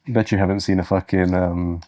Bet you haven't seen a fucking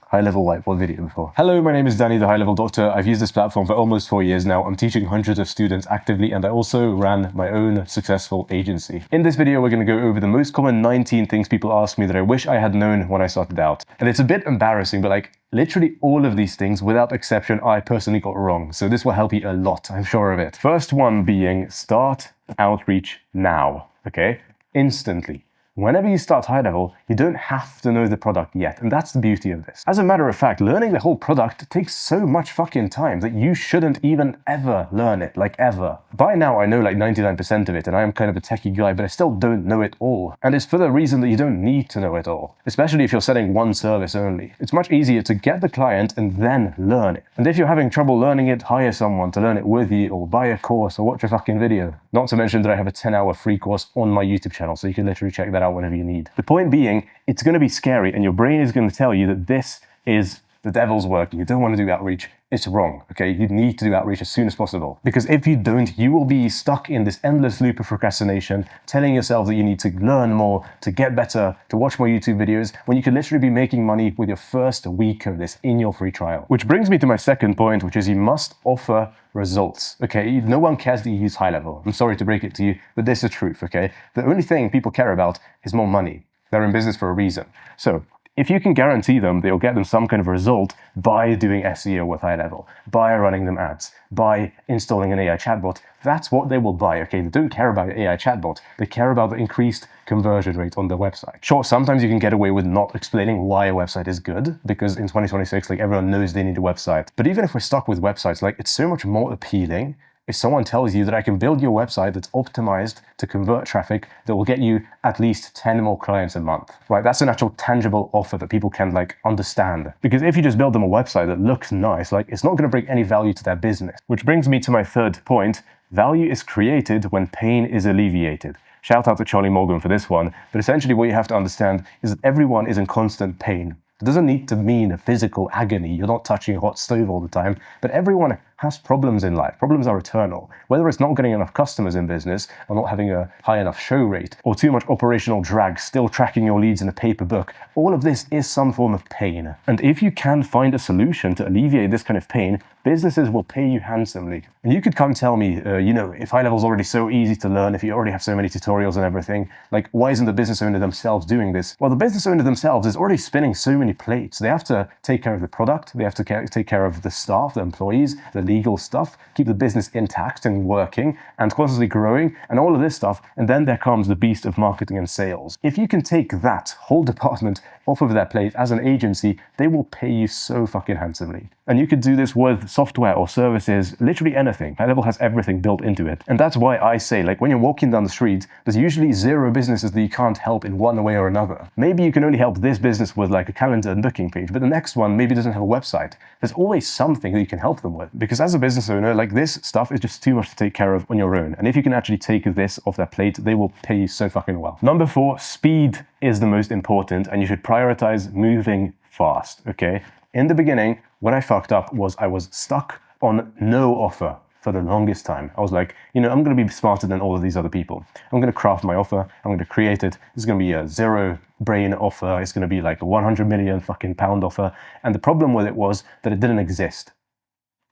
high-level whiteboard video before. Hello, my name is Danny, the high-level doctor. I've used this platform for almost 4 years now. I'm teaching hundreds of students actively, and I also ran my own successful agency. In this video, we're going to go over the most common 19 things people ask me that I wish I had known when I started out. And it's a bit embarrassing, but like literally all of these things, without exception, I personally got wrong. So this will help you a lot, I'm sure of it. First one being start outreach now, okay? Instantly. Whenever you start high level, you don't have to know the product yet, and that's the beauty of this. As a matter of fact, learning the whole product takes so much fucking time that you shouldn't even ever learn it, like ever. By now I know like 99% of it, and I am kind of a techie guy, but I still don't know it all. And it's for the reason that you don't need to know it all, especially if you're selling one service only. It's much easier to get the client and then learn it. And if you're having trouble learning it, hire someone to learn it with you, or buy a course, or watch a fucking video. Not to mention that I have a 10-hour free course on my YouTube channel, so you can literally check that out whenever you need. The point being, it's going to be scary and your brain is going to tell you that this is the devil's work. You don't want to do outreach. It's wrong, okay? You need to do outreach as soon as possible. Because if you don't, you will be stuck in this endless loop of procrastination, telling yourself that you need to learn more, to get better, to watch more YouTube videos, when you could literally be making money with your first week of this in your free trial. Which brings me to my second point, which is you must offer results, okay? No one cares that you use high level. I'm sorry to break it to you, but this is the truth, okay? The only thing people care about is more money. They're in business for a reason. So if you can guarantee them that you'll get them some kind of result by doing SEO with high level, by running them ads, by installing an AI chatbot, that's what they will buy, okay? They don't care about your AI chatbot. They care about the increased conversion rate on their website. Sure, sometimes you can get away with not explaining why a website is good, because in 2026, like everyone knows they need a website. But even if we're stuck with websites, like it's so much more appealing if someone tells you that I can build your website that's optimized to convert traffic that will get you at least 10 more clients a month, right? That's an actual tangible offer that people can like understand. Because if you just build them a website that looks nice, like it's not going to bring any value to their business. Which brings me to my third point. Value is created when pain is alleviated. Shout out to Charlie Morgan for this one. But essentially what you have to understand is that everyone is in constant pain. It doesn't need to mean a physical agony. You're not touching a hot stove all the time, but everyone has problems in life. Problems are eternal. Whether it's not getting enough customers in business, or not having a high enough show rate, or too much operational drag, still tracking your leads in a paper book, all of this is some form of pain. And if you can find a solution to alleviate this kind of pain, businesses will pay you handsomely. And you could come tell me, if high level is already so easy to learn, if you already have so many tutorials and everything, like why isn't the business owner themselves doing this? Well, the business owner themselves is already spinning so many plates. They have to take care of the product, they have to take care of the staff, the employees, the legal stuff, keep the business intact and working and constantly growing and all of this stuff. And then there comes the beast of marketing and sales. If you can take that whole department off of their plate as an agency, they will pay you so fucking handsomely. And you could do this with software or services, literally anything. HighLevel has everything built into it. And that's why I say, like when you're walking down the street, there's usually 0 businesses that you can't help in one way or another. Maybe you can only help this business with like a calendar and booking page, but the next one maybe doesn't have a website. There's always something that you can help them with. Because as a business owner, like this stuff is just too much to take care of on your own. And if you can actually take this off their plate, they will pay you so fucking well. Number 4, speed is the most important, and you should prioritize moving fast, okay? In the beginning, what I fucked up was I was stuck on no offer for the longest time. I was like, I'm going to be smarter than all of these other people. I'm going to craft my offer. I'm going to create it. It's going to be a 0 brain offer. It's going to be like a 100 million fucking pound offer. And the problem with it was that it didn't exist.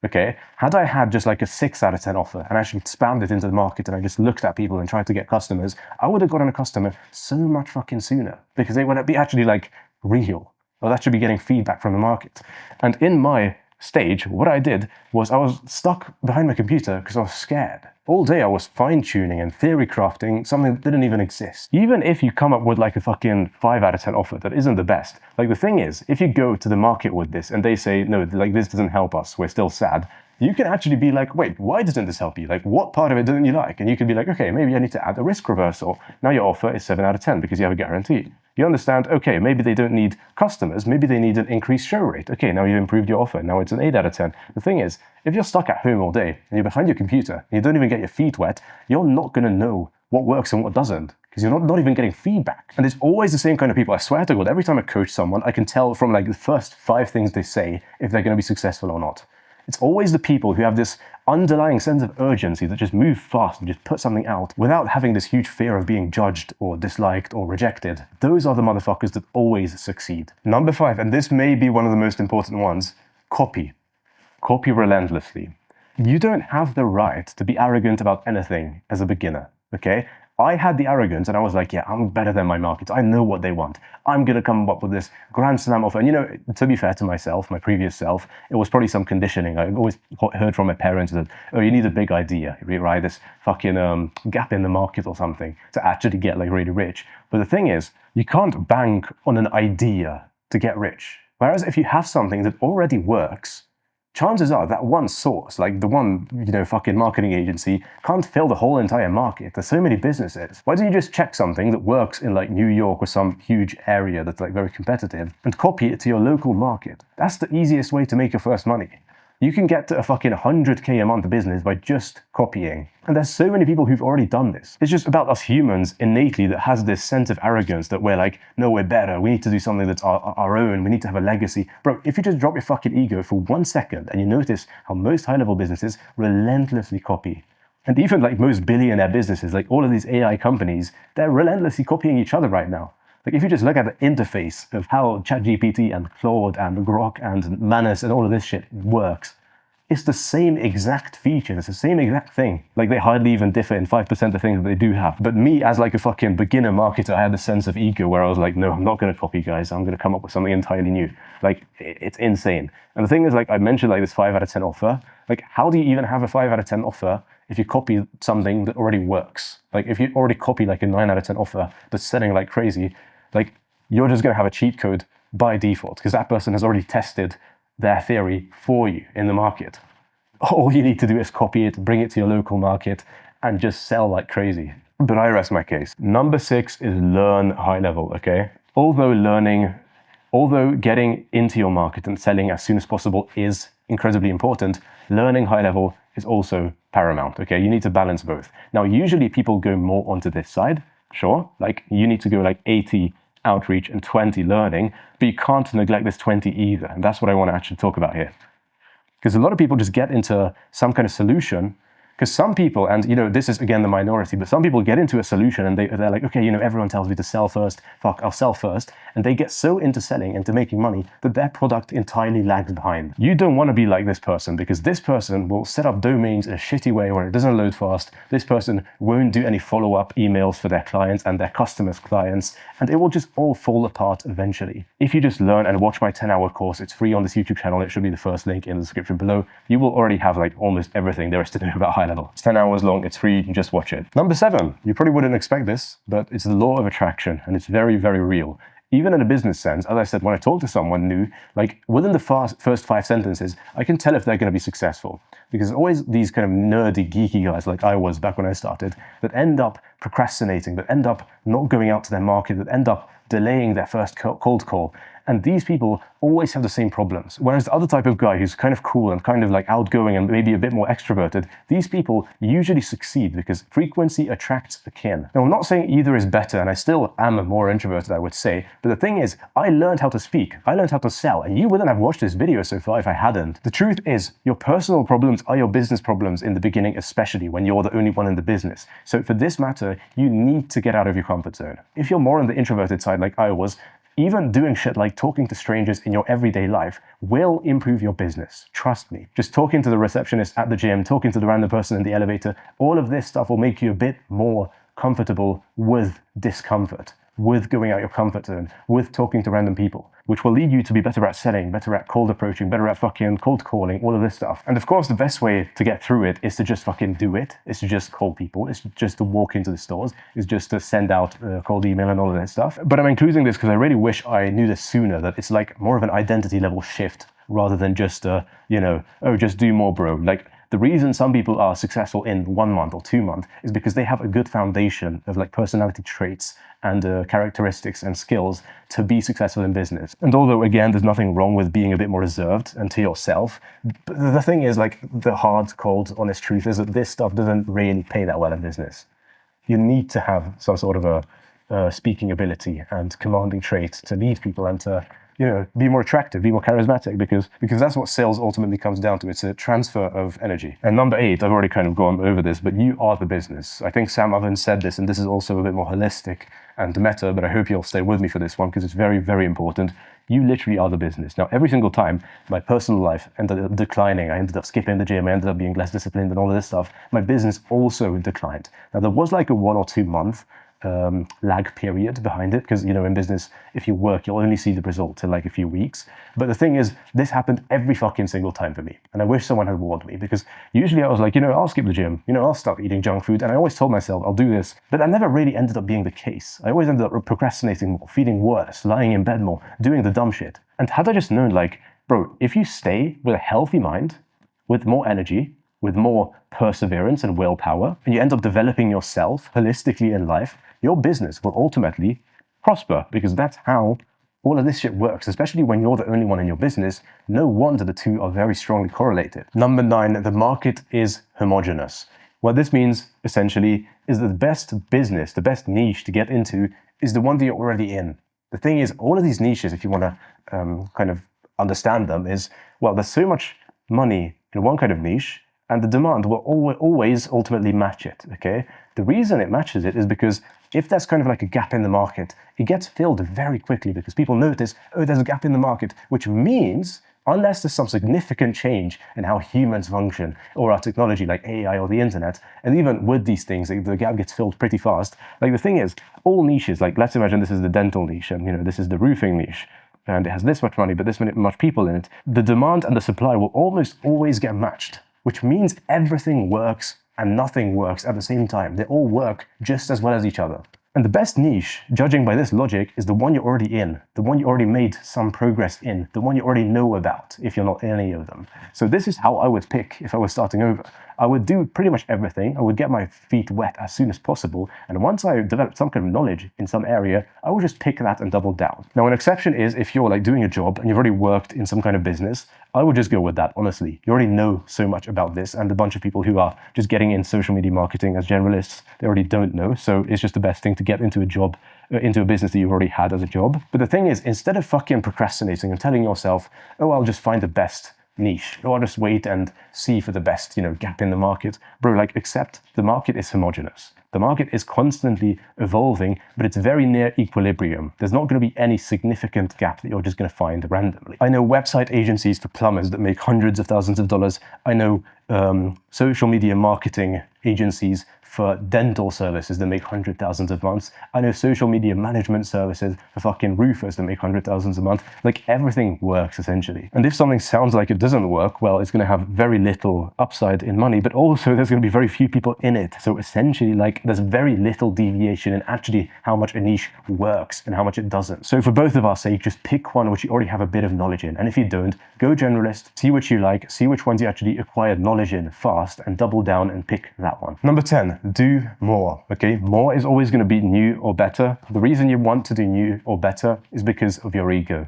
Okay, had I had just like a 6 out of 10 offer and actually spammed it into the market and I just looked at people and tried to get customers, I would have gotten a customer so much fucking sooner because they would be actually like real. Or that should be getting feedback from the market. And in my stage, what I did was I was stuck behind my computer because I was scared. All day I was fine-tuning and theory crafting something that didn't even exist. Even if you come up with like a fucking 5 out of 10 offer that isn't the best, like the thing is, if you go to the market with this and they say, no, like this doesn't help us, we're still sad, you can actually be like, wait, why doesn't this help you? Like, what part of it didn't you like? And you can be like, okay, maybe I need to add a risk reversal. Now your offer is 7 out of 10 because you have a guarantee. You understand, okay, maybe they don't need customers, maybe they need an increased show rate. Okay, now you improved your offer, now it's an 8 out of 10. The thing is, if you're stuck at home all day and you're behind your computer and you don't even get your feet wet, you're not going to know what works and what doesn't because you're not even getting feedback. And it's always the same kind of people. I swear to God, every time I coach someone, I can tell from like the first 5 things they say if they're going to be successful or not. It's always the people who have this underlying sense of urgency that just move fast and just put something out without having this huge fear of being judged or disliked or rejected. Those are the motherfuckers that always succeed. Number 5, and this may be one of the most important ones, copy. Copy relentlessly. You don't have the right to be arrogant about anything as a beginner, okay? I had the arrogance and I was like, yeah, I'm better than my markets. I know what they want. I'm going to come up with this grand slam offer. And you know, to be fair to myself, my previous self, it was probably some conditioning. I always heard from my parents that, oh, you need a big idea, right? This fucking gap in the market or something to actually get like really rich. But the thing is, you can't bank on an idea to get rich. Whereas if you have something that already works, chances are that one source, like the one, fucking marketing agency, can't fill the whole entire market. There's so many businesses. Why don't you just check something that works in like New York or some huge area that's like very competitive and copy it to your local market? That's the easiest way to make your first money. You can get to a fucking 100K a month business by just copying. And there's so many people who've already done this. It's just about us humans innately that has this sense of arrogance that we're like, no, we're better. We need to do something that's our own. We need to have a legacy. Bro, if you just drop your fucking ego for 1 second and you notice how most high-level businesses relentlessly copy. And even like most billionaire businesses, like all of these AI companies, they're relentlessly copying each other right now. Like if you just look at the interface of how ChatGPT and Claude and Grok and Manus and all of this shit works, it's the same exact feature, it's the same exact thing. Like they hardly even differ in 5% of things that they do have. But me as like a fucking beginner marketer, I had this sense of ego where I was like, no, I'm not gonna copy guys, I'm gonna come up with something entirely new. Like it's insane. And the thing is, like I mentioned like this 5 out of 10 offer, like how do you even have a 5 out of 10 offer if you copy something that already works? Like if you already copy like a 9 out of 10 offer that's selling like crazy, like you're just going to have a cheat code by default because that person has already tested their theory for you in the market. All you need to do is copy it, bring it to your local market, and just sell like crazy. But I rest my case. Number 6 is learn high level, okay? Although getting into your market and selling as soon as possible is incredibly important, learning high level is also paramount, okay? You need to balance both. Now, usually people go more onto this side. Sure, like you need to go like 80 outreach and 20 learning, but you can't neglect this 20 either. And that's what I want to actually talk about here. Because a lot of people just get into some kind of solution. Because some people, and this is again the minority, but some people get into a solution and they're like, okay, everyone tells me to sell first, fuck, I'll sell first. And they get so into selling, into making money, that their product entirely lags behind. You don't want to be like this person, because this person will set up domains in a shitty way where it doesn't load fast. This person won't do any follow-up emails for their clients and their customers' clients, and it will just all fall apart eventually. If you just learn and watch my 10-hour course, it's free on this YouTube channel. It should be the first link in the description below. You will already have like almost everything there is to know about high level. It's 10 hours long, it's free, you can just watch it. Number 7, you probably wouldn't expect this, but it's the law of attraction, and it's very, very real. Even in a business sense, as I said, when I talk to someone new, like within the first 5 sentences, I can tell if they're going to be successful. Because there's always these kind of nerdy, geeky guys like I was back when I started that end up procrastinating, that end up not going out to their market, that end up delaying their first cold call. And these people always have the same problems. Whereas the other type of guy who's kind of cool and kind of like outgoing and maybe a bit more extroverted, these people usually succeed because frequency attracts akin. Now, I'm not saying either is better, and I still am more introverted, I would say. But the thing is, I learned how to speak. I learned how to sell. And you wouldn't have watched this video so far if I hadn't. The truth is, your personal problems are your business problems in the beginning, especially when you're the only one in the business. So for this matter, you need to get out of your comfort zone. If you're more on the introverted side like I was, even doing shit like talking to strangers in your everyday life will improve your business. Trust me. Just talking to the receptionist at the gym, talking to the random person in the elevator, all of this stuff will make you a bit more comfortable with discomfort, with going out your comfort zone, with talking to random people, which will lead you to be better at selling, better at cold approaching, better at fucking cold calling, all of this stuff. And of course, the best way to get through it is to just fucking do it. It's to just call people. It's just to walk into the stores. It's just to send out a cold email and all of that stuff. But I'm including this because I really wish I knew this sooner, that it's like more of an identity level shift rather than just, oh, just do more, bro. Like, the reason some people are successful in 1 month or 2 months is because they have a good foundation of like personality traits and characteristics and skills to be successful in business. And although, again, there's nothing wrong with being a bit more reserved and to yourself, the thing is, like, the hard, cold, honest truth is that this stuff doesn't really pay that well in business. You need to have some sort of a speaking ability and commanding traits to lead people and to be more attractive, be more charismatic, because that's what sales ultimately comes down to. It's a transfer of energy. And number 8, I've already kind of gone over this, but you are the business. I think Sam Oven said this, and this is also a bit more holistic and meta, but I hope you'll stay with me for this one because it's very, very important. You literally are the business. Now, every single time my personal life ended up declining, I ended up skipping the gym, I ended up being less disciplined and all of this stuff, my business also declined. Now, there was like a 1 or 2 month lag period behind it, because in business, if you work, you'll only see the result in like a few weeks. But the thing is, this happened every fucking single time for me, and I wish someone had warned me, because usually I was like, I'll skip the gym, I'll stop eating junk food, and I always told myself I'll do this, but that never really ended up being the case. I always ended up procrastinating more, feeling worse, lying in bed more, doing the dumb shit. And had I just known, like, bro, if you stay with a healthy mind, with more energy, with more perseverance and willpower, and you end up developing yourself holistically in life, your business will ultimately prosper, because that's how all of this shit works, especially when you're the only one in your business. No wonder the two are very strongly correlated. Number 9, the market is homogenous. What this means, essentially, is that the best business, the best niche to get into is the one that you're already in. The thing is, all of these niches, if you want to kind of understand them, is, well, there's so much money in one kind of niche, and the demand will always ultimately match it, okay? The reason it matches it is because if there's kind of like a gap in the market, it gets filled very quickly because people notice, oh, there's a gap in the market, which means, unless there's some significant change in how humans function or our technology like AI or the internet, and even with these things, the gap gets filled pretty fast. Like, the thing is, all niches, like, let's imagine this is the dental niche, and this is the roofing niche, and it has this much money, but this much people in it. The demand and the supply will almost always get matched, which means everything works and nothing works at the same time. They all work just as well as each other. And the best niche, judging by this logic, is the one you're already in, the one you already made some progress in, the one you already know about, if you're not in any of them. So this is how I would pick if I was starting over. I would do pretty much everything. I would get my feet wet as soon as possible, and once I developed some kind of knowledge in some area, I would just pick that and double down. Now, an exception is if you're like doing a job and you've already worked in some kind of business, I would just go with that, honestly. You already know so much about this, and a bunch of people who are just getting in social media marketing as generalists, they already don't know, so it's just the best thing to get into a job, into a business that you've already had as a job. But the thing is, instead of fucking procrastinating and telling yourself, oh, I'll just find the best niche, or I'll just wait and see for the best, gap in the market. Bro, like, accept the market is homogenous. The market is constantly evolving, but it's very near equilibrium. There's not going to be any significant gap that you're just going to find randomly. I know website agencies for plumbers that make hundreds of thousands of dollars. I know social media marketing agencies for dental services that make hundred thousands a month. I know social media management services for fucking roofers that make hundred thousands a month. Like, everything works essentially. And if something sounds like it doesn't work, well, it's going to have very little upside in money, but also there's going to be very few people in it. So essentially, like, there's very little deviation in actually how much a niche works and how much it doesn't. So for both of our sake, just pick one which you already have a bit of knowledge in. And if you don't, go generalist, see what you like, see which ones you actually acquired knowledge in fast, and double down and pick that one. Number 10, do more, okay? More is always going to be new or better. The reason you want to do new or better is because of your ego.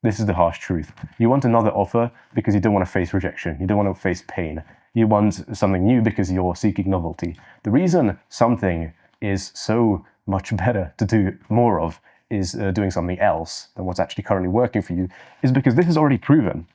This is the harsh truth. You want another offer because you don't want to face rejection. You don't want to face pain. You want something new because you're seeking novelty. The reason something is so much better to do more of is doing something else than what's actually currently working for you is because this is already proven.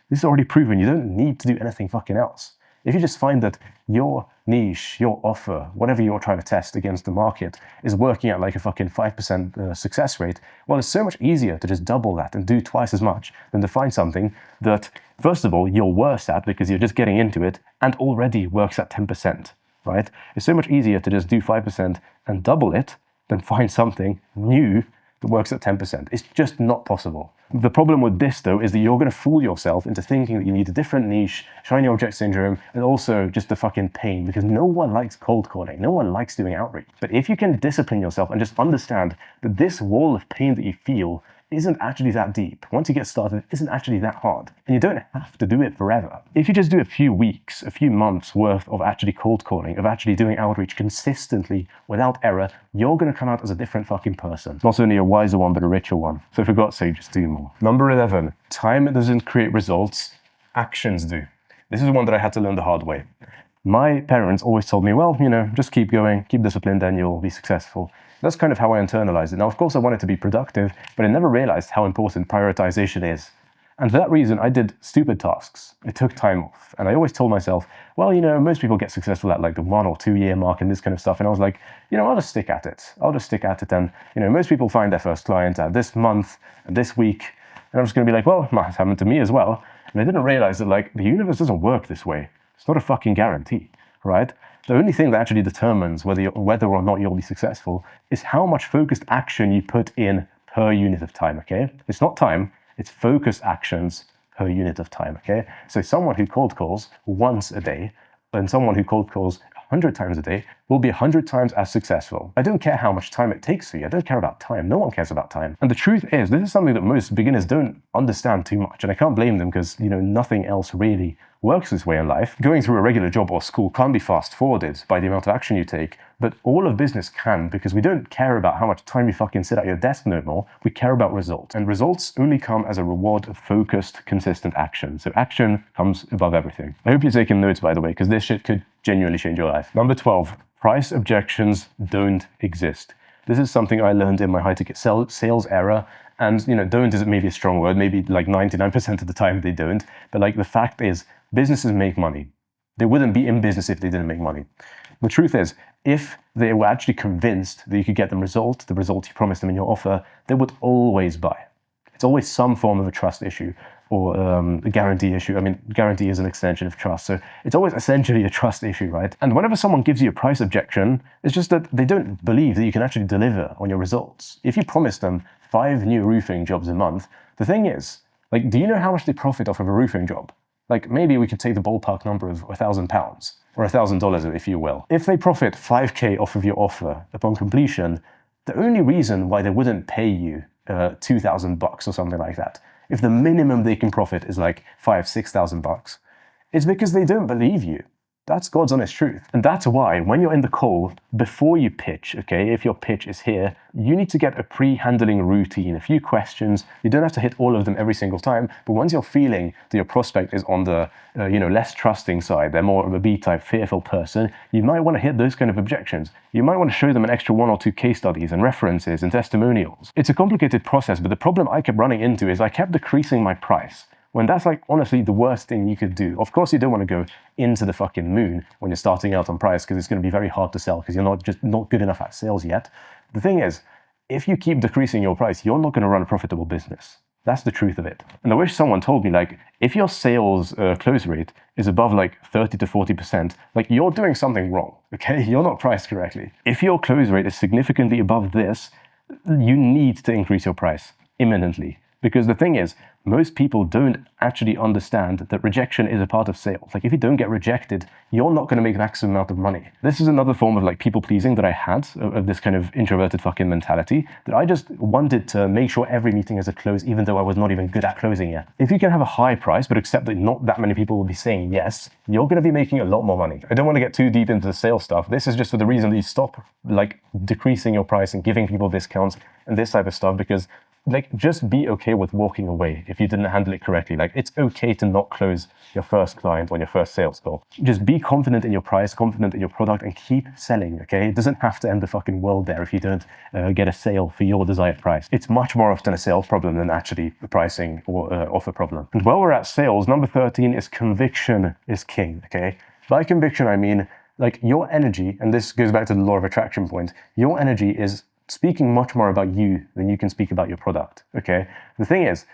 This is already proven. You don't need to do anything fucking else. If you just find that your niche, your offer, whatever you're trying to test against the market is working at like a fucking 5% success rate, well, it's so much easier to just double that and do twice as much than to find something that, first of all, you're worse at because you're just getting into it and already works at 10%, right? It's so much easier to just do 5% and double it than find something new that works at 10%. It's just not possible. The problem with this, though, is that you're going to fool yourself into thinking that you need a different niche, shiny object syndrome, and also just the fucking pain, because no one likes cold calling. No one likes doing outreach. But if you can discipline yourself and just understand that this wall of pain that you feel isn't actually that deep. Once you get started, it isn't actually that hard. And you don't have to do it forever. If you just do a few weeks, a few months worth of actually cold calling, of actually doing outreach consistently without error, you're going to come out as a different fucking person. Not only a wiser one, but a richer one. So for God's sake, just do more. Number 11, time doesn't create results, actions do. This is one that I had to learn the hard way. My parents always told me, well, just keep going, keep disciplined, then you'll be successful. That's kind of how I internalized it. Now, of course, I wanted to be productive, but I never realized how important prioritization is. And for that reason, I did stupid tasks. I took time off. And I always told myself, well, most people get successful at like the 1 or 2 year mark and this kind of stuff. And I was like, I'll just stick at it. And, most people find their first client at this month and this week. And I'm just going to be like, well, it might have happened to me as well. And I didn't realize that like the universe doesn't work this way. It's not a fucking guarantee, right? The only thing that actually determines whether or not you'll be successful is how much focused action you put in per unit of time, okay? It's not time, it's focused actions per unit of time, okay? So someone who cold calls once a day and someone who cold calls 100 times a day will be 100 times as successful. I don't care how much time it takes for you. I don't care about time. No one cares about time. And the truth is, this is something that most beginners don't understand too much. And I can't blame them because, nothing else really works this way in life. Going through a regular job or school can't be fast forwarded by the amount of action you take, but all of business can, because we don't care about how much time you fucking sit at your desk no more. We care about results. And results only come as a reward of focused, consistent action. So action comes above everything. I hope you're taking notes, by the way, because this shit could genuinely change your life. Number 12, price objections don't exist. This is something I learned in my high-ticket sales era. And, don't is maybe a strong word. Maybe like 99% of the time they don't. But like the fact is, businesses make money. They wouldn't be in business if they didn't make money. The truth is, if they were actually convinced that you could get them the result you promised them in your offer, they would always buy. It's always some form of a trust issue or a guarantee issue. I mean, guarantee is an extension of trust. So it's always essentially a trust issue, right? And whenever someone gives you a price objection, it's just that they don't believe that you can actually deliver on your results. If you promise them 5 new roofing jobs a month, the thing is, like, do you know how much they profit off of a roofing job? Like, maybe we could take the ballpark number of £1,000 or $1,000, if you will. If they profit 5K off of your offer upon completion, the only reason why they wouldn't pay you $2,000 or something like that, if the minimum they can profit is like $5,000-6,000, it's because they don't believe you. That's God's honest truth. And that's why when you're in the call, before you pitch, okay, if your pitch is here, you need to get a pre-handling routine, a few questions. You don't have to hit all of them every single time, but once you're feeling that your prospect is on the less trusting side, they're more of a B-type fearful person, you might want to hit those kind of objections. You might want to show them an extra 1 or 2 case studies and references and testimonials. It's a complicated process, but the problem I kept running into is I kept decreasing my price. When that's like honestly the worst thing you could do. Of course you don't want to go into the fucking moon when you're starting out on price, because it's going to be very hard to sell because you're not good enough at sales yet. The thing is, if you keep decreasing your price, you're not going to run a profitable business. That's the truth of it. And I wish someone told me, like, if your sales close rate is above like 30 to 40%, like, you're doing something wrong, okay? You're not priced correctly. If your close rate is significantly above this, you need to increase your price imminently. Because the thing is, most people don't actually understand that rejection is a part of sales. Like, if you don't get rejected, you're not going to make the maximum amount of money. This is another form of like people pleasing that I had, of this kind of introverted fucking mentality, that I just wanted to make sure every meeting has a close, even though I was not even good at closing yet. If you can have a high price, but accept that not that many people will be saying yes, you're going to be making a lot more money. I don't want to get too deep into the sales stuff. This is just for the reason that you stop like decreasing your price and giving people discounts and this type of stuff, because like, just be okay with walking away if you didn't handle it correctly. Like, it's okay to not close your first client on your first sales call. Just be confident in your price, confident in your product, and keep selling, okay? It doesn't have to end the fucking world there if you don't get a sale for your desired price. It's much more often a sales problem than actually a pricing or offer problem. And while we're at sales, number 13 is conviction is king, okay? By conviction, I mean, like, your energy, and this goes back to the law of attraction point, your energy is speaking much more about you than you can speak about your product, okay? The thing is,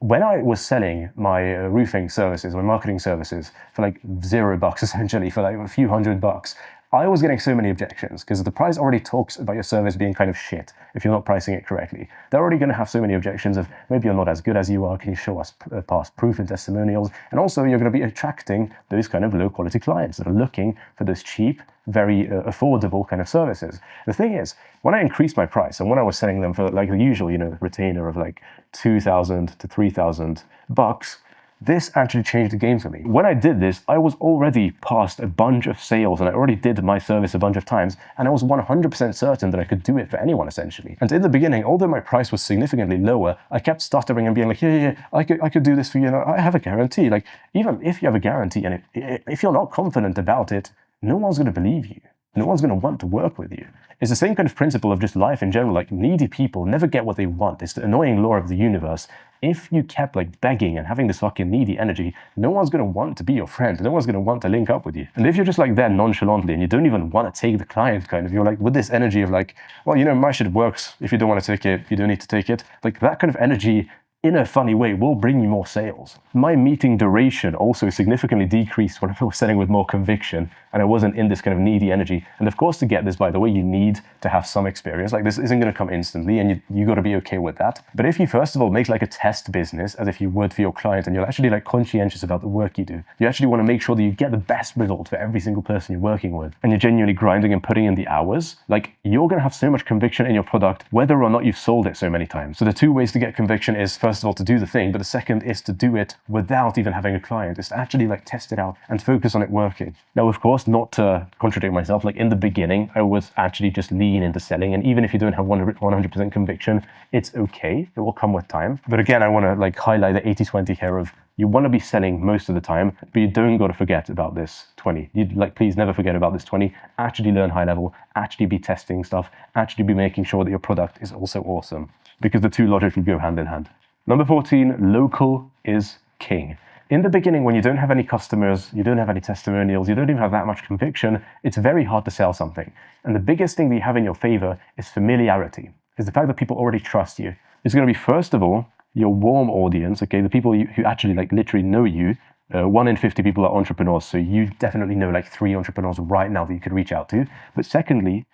when I was selling my roofing services, my marketing services for like $0 essentially, for like a few $100, I was getting so many objections because the price already talks about your service being kind of shit if you're not pricing it correctly. They're already going to have so many objections of maybe you're not as good as you are, can you show us past proof and testimonials? And also you're going to be attracting those kind of low quality clients that are looking for those cheap, very affordable kind of services. The thing is, when I increased my price and when I was selling them for like the usual, retainer of like $2,000 to $3,000, this actually changed the game for me. When I did this, I was already past a bunch of sales and I already did my service a bunch of times, and I was 100% certain that I could do it for anyone essentially. And in the beginning, although my price was significantly lower, I kept stuttering and being like, yeah, I could do this for you. I have a guarantee. Like, even if you have a guarantee and if you're not confident about it, no one's going to believe you. No one's going to want to work with you. It's the same kind of principle of just life in general. Like, needy people never get what they want. It's the annoying law of the universe. If you kept like begging and having this fucking needy energy, no one's going to want to be your friend. No one's going to want to link up with you. And if you're just like there nonchalantly and you don't even want to take the client, kind of, you're like with this energy of like, well, you know, my shit works. If you don't want to take it, you don't need to take it. Like that kind of energy in a funny way will bring you more sales. My meeting duration also significantly decreased when I was selling with more conviction and I wasn't in this kind of needy energy. And of course, to get this, by the way, you need to have some experience. Like this isn't going to come instantly and you got to be okay with that. But if you first of all make like a test business as if you would for your client and you're actually like conscientious about the work you do, you actually want to make sure that you get the best result for every single person you're working with and you're genuinely grinding and putting in the hours, like you're going to have so much conviction in your product whether or not you've sold it so many times. So the two ways to get conviction is first of all to do the thing, but the second is to do it without even having a client. It's to actually like test it out and focus on it working. Now, of course, not to contradict myself, like in the beginning, I was actually just lean into selling. And even if you don't have 100% conviction, it's okay. It will come with time. But again, I want to like highlight the 80-20 here of you want to be selling most of the time, but you don't got to forget about this 20. You'd like, please never forget about this 20. Actually learn high level, actually be testing stuff, actually be making sure that your product is also awesome because the two logically go hand in hand. Number 14, local is king. In the beginning, when you don't have any customers, you don't have any testimonials, you don't even have that much conviction, it's very hard to sell something. And the biggest thing that you have in your favor is familiarity. Is the fact that people already trust you. It's going to be, first of all, your warm audience, okay, the people who actually like literally know you. 1 in 50 people are entrepreneurs, so you definitely know like 3 entrepreneurs right now that you could reach out to. But secondly,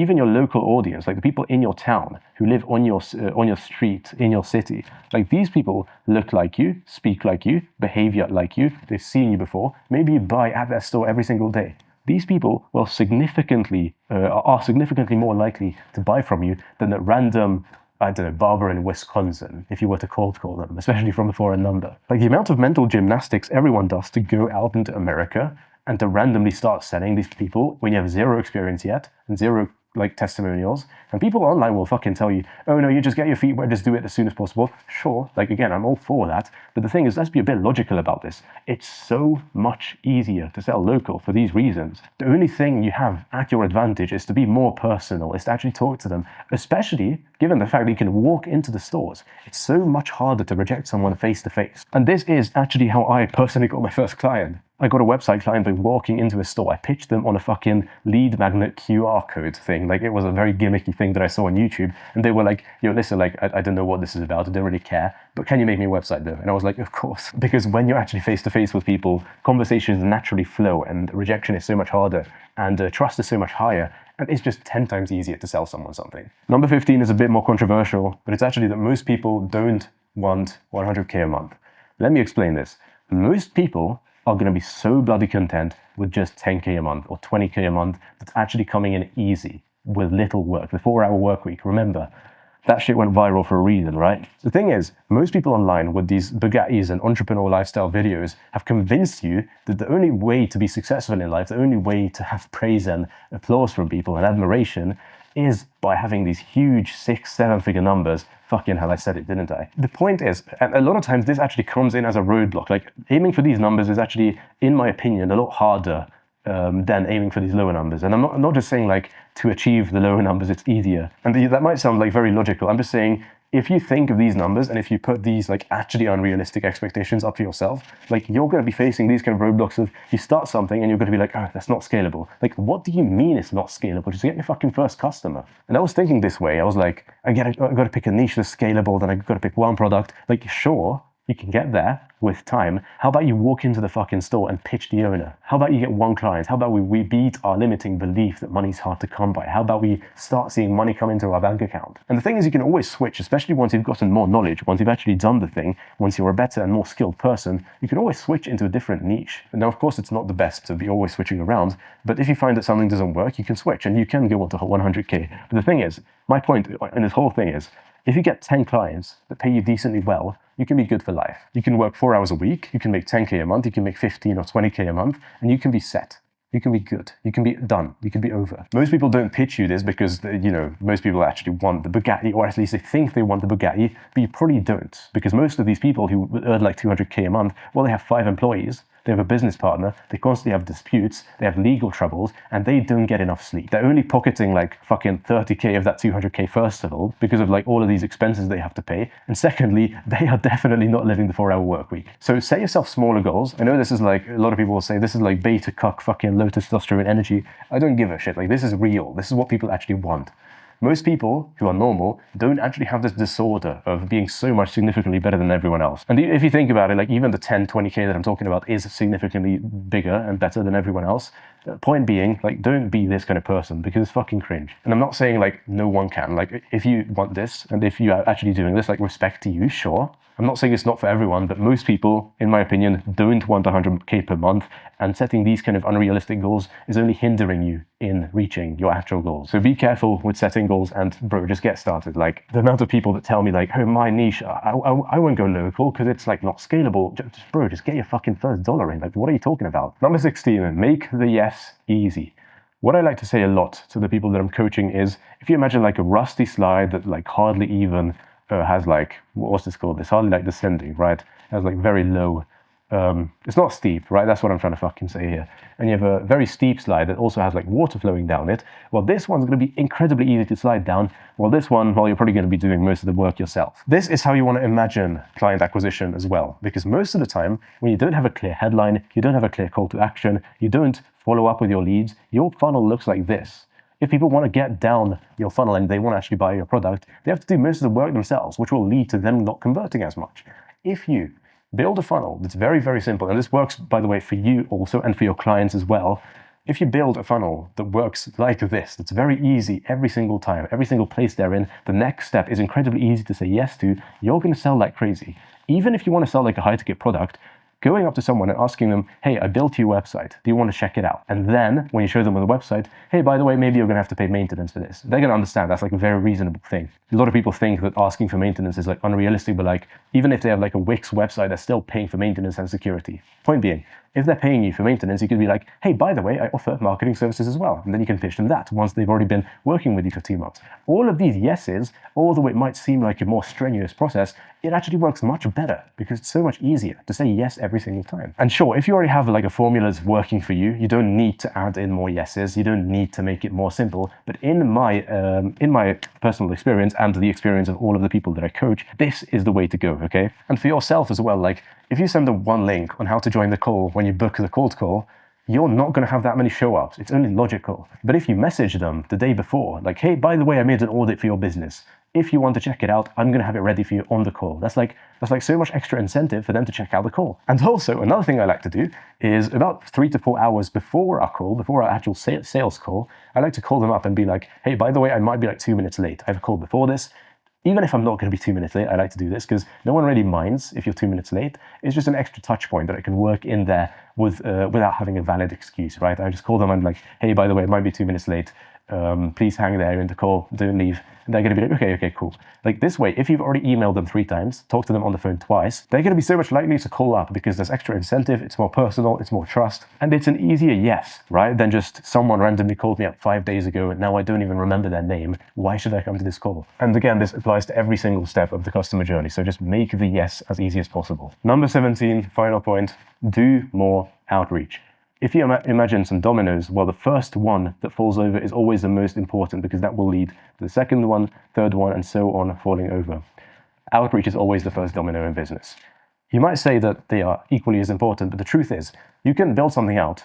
even your local audience, like the people in your town who live on your street, in your city, like these people look like you, speak like you, behave like you, they've seen you before, maybe you buy at their store every single day. These people will are significantly more likely to buy from you than a random, I don't know, barber in Wisconsin, if you were to cold call them, especially from a foreign number. Like the amount of mental gymnastics everyone does to go out into America and to randomly start selling these people when you have zero experience yet and zero like testimonials, and people online will fucking tell you, oh no, you just get your feet wet, just do it as soon as possible. Sure, like again, I'm all for that, but the thing is, let's be a bit logical about this. It's so much easier to sell local for these reasons. The only thing you have at your advantage is to be more personal, is to actually talk to them, especially given the fact that you can walk into the stores. It's so much harder to reject someone face to face. And this is actually how I personally got my first client. I got a website client by walking into a store. I pitched them on a fucking lead magnet QR code thing. Like it was a very gimmicky thing that I saw on YouTube. And they were like, yo, listen, like, I don't know what this is about. I don't really care, but can you make me a website though? And I was like, of course. Because when you're actually face to face with people, conversations naturally flow and rejection is so much harder and trust is so much higher. And it's just 10 times easier to sell someone something. Number 15 is a bit more controversial, but it's actually that most people don't want 100K a month. Let me explain this. Most people are going to be so bloody content with just 10K a month or 20K a month that's actually coming in easy with little work. The 4-hour work week, remember, that shit went viral for a reason, right? The thing is, most people online with these Bugattis and entrepreneur lifestyle videos have convinced you that the only way to be successful in life, the only way to have praise and applause from people and admiration is by having these huge 6-7 figure numbers. Fucking hell, I said it, didn't I? The point is, and a lot of times this actually comes in as a roadblock. Like aiming for these numbers is actually, in my opinion, a lot harder than aiming for these lower numbers. And I'm not just saying like to achieve the lower numbers, it's easier. And that might sound like very logical. I'm just saying, if you think of these numbers and if you put these like actually unrealistic expectations up for yourself, like you're going to be facing these kind of roadblocks of you start something and you're going to be like, oh, that's not scalable. Like, what do you mean it's not scalable? Just get your fucking first customer. And I was thinking this way. I was like, I got to pick a niche that's scalable, then I got to pick one product. Like, sure, you can get there with time. How about you walk into the fucking store and pitch the owner? How about you get one client? How about we beat our limiting belief that money's hard to come by? How about we start seeing money come into our bank account? And the thing is, you can always switch, especially once you've gotten more knowledge, once you've actually done the thing, once you're a better and more skilled person, you can always switch into a different niche. Now, of course, it's not the best to be always switching around, but if you find that something doesn't work, you can switch and you can go on to 100K. But the thing is, my point in this whole thing is, if you get 10 clients that pay you decently well, you can be good for life. You can work 4 hours a week, you can make 10K a month, you can make 15 or 20K a month, and you can be set. You can be good. You can be done. You can be over. Most people don't pitch you this because, most people actually want the Bugatti, or at least they think they want the Bugatti, but you probably don't. Because most of these people who earn like 200K a month, well, they have 5 employees, they have a business partner, they constantly have disputes, they have legal troubles, and they don't get enough sleep. They're only pocketing like fucking 30k of that 200k first of all, because of like all of these expenses they have to pay. And secondly, they are definitely not living the 4-hour work week. So set yourself smaller goals. I know this is like, a lot of people will say this is like beta cuck fucking low testosterone energy. I don't give a shit. Like, this is real. This is what people actually want. Most people who are normal don't actually have this disorder of being so much significantly better than everyone else. And if you think about it, like even the 10, 20k that I'm talking about is significantly bigger and better than everyone else. Point being, like, don't be this kind of person because it's fucking cringe. And I'm not saying like no one can. Like, if you want this and if you are actually doing this, like, respect to you, sure. I'm not saying it's not for everyone, but most people, in my opinion, don't want 100k per month, and setting these kind of unrealistic goals is only hindering you in reaching your actual goals. So be careful with setting goals and, bro, just get started. Like, the amount of people that tell me like, oh, my niche, I won't go local because it's like not scalable. Just get your fucking first dollar in. Like, what are you talking about? Number 16, make the yes easy. What I like to say a lot to the people that I'm coaching is, if you imagine like a rusty slide that like hardly even has like, what's this called? It's hardly like descending, right? It has like very low, it's not steep, right? That's what I'm trying to fucking say here. And you have a very steep slide that also has like water flowing down it. Well, this one's going to be incredibly easy to slide down. Well, this one, well, you're probably going to be doing most of the work yourself. This is how you want to imagine client acquisition as well. Because most of the time, when you don't have a clear headline, you don't have a clear call to action, you don't follow up with your leads, your funnel looks like this. If people want to get down your funnel and they want to actually buy your product, they have to do most of the work themselves, which will lead to them not converting as much. If you build a funnel that's very, very simple, and this works, by the way, for you also and for your clients as well. If you build a funnel that works like this, that's very easy every single time, every single place they're in, the next step is incredibly easy to say yes to, you're going to sell like crazy. Even if you want to sell like a high-ticket product, going up to someone and asking them, hey, I built your website. Do you want to check it out? And then when you show them on the website, hey, by the way, maybe you're going to have to pay maintenance for this. They're going to understand that's like a very reasonable thing. A lot of people think that asking for maintenance is like unrealistic, but like even if they have like a Wix website, they're still paying for maintenance and security. Point being, if they're paying you for maintenance, you could be like, hey, by the way, I offer marketing services as well. And then you can pitch them that once they've already been working with you for 2 months. All of these yeses, although it might seem like a more strenuous process, it actually works much better because it's so much easier to say yes every single time. And sure, if you already have like a formula that's working for you, you don't need to add in more yeses. You don't need to make it more simple. But in my personal experience and the experience of all of the people that I coach, this is the way to go, okay? And for yourself as well, like if you send them one link on how to join the call when you book the cold call, you're not going to have that many show-ups. It's only logical. But if you message them the day before, like, hey, by the way, I made an audit for your business. If you want to check it out, I'm going to have it ready for you on the call. That's like so much extra incentive for them to check out the call. And also, another thing I like to do is about 3 to 4 hours before our call, before our actual sales call, I like to call them up and be like, hey, by the way, I might be like 2 minutes late. I have a call before this. Even if I'm not going to be 2 minutes late, I like to do this because no one really minds if you're 2 minutes late. It's just an extra touch point that I can work in there with without having a valid excuse, right? I just call them and like, hey, by the way, it might be 2 minutes late. Please hang there in the call, don't leave. And they're going to be like, okay, cool. Like this way, if you've already emailed them 3 times, talked to them on the phone twice, they're going to be so much likely to call up because there's extra incentive, it's more personal, it's more trust, and it's an easier yes, right? Than just someone randomly called me up 5 days ago and now I don't even remember their name. Why should I come to this call? And again, this applies to every single step of the customer journey. So just make the yes as easy as possible. Number 17, final point, do more outreach. If you imagine some dominoes, well, the first one that falls over is always the most important because that will lead to the second one, third one, and so on falling over. Outreach is always the first domino in business. You might say that they are equally as important, but the truth is, you can build something out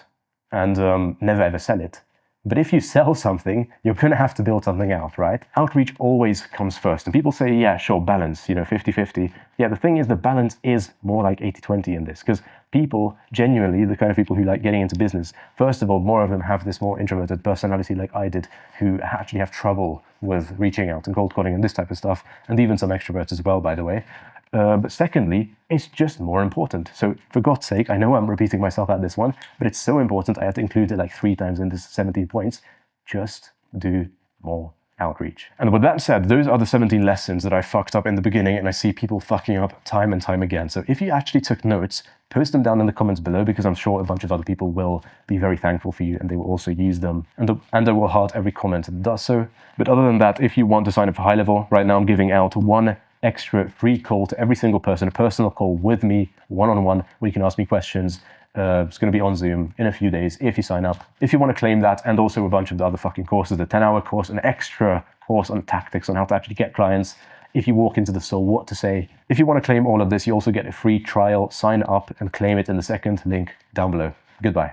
and never ever sell it. But if you sell something, you're going to have to build something out, right? Outreach always comes first. And people say, yeah, sure, balance, 50-50. Yeah, the thing is the balance is more like 80-20 in this because people, genuinely, the kind of people who like getting into business, first of all, more of them have this more introverted personality like I did, who actually have trouble with reaching out and cold calling and this type of stuff, and even some extroverts as well, by the way. But secondly, it's just more important. So for God's sake, I know I'm repeating myself at this one, but it's so important I have to include it like 3 times in this 17 points. Just do more outreach. And with that said, those are the 17 lessons that I fucked up in the beginning and I see people fucking up time and time again. So if you actually took notes, post them down in the comments below because I'm sure a bunch of other people will be very thankful for you and they will also use them. And I will heart every comment that does so. But other than that, if you want to sign up for HighLevel, right now I'm giving out 1 extra free call to every single person, a personal call with me, one-on-one, where you can ask me questions It's going to be on Zoom in a few days if you sign up. If you want to claim that, and also a bunch of the other fucking courses, the 10-hour course, an extra course on tactics on how to actually get clients, if you walk into the store, what to say. If you want to claim all of this, you also get a free trial. Sign up and claim it in the second link down below. Goodbye.